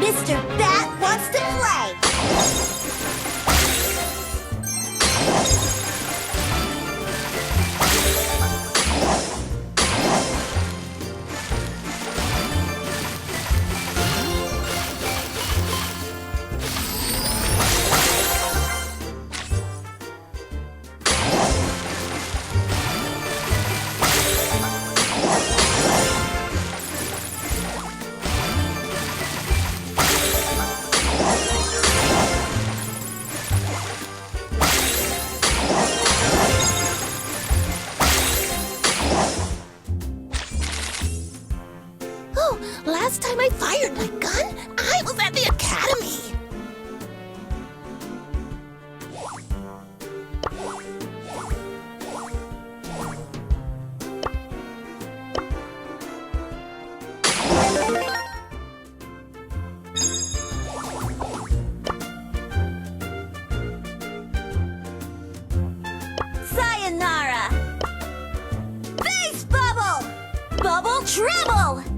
Mr. Bat wants to play! Oh, last time I fired my gun, I was at the academy. Sayonara! Face bubble! Bubble treble!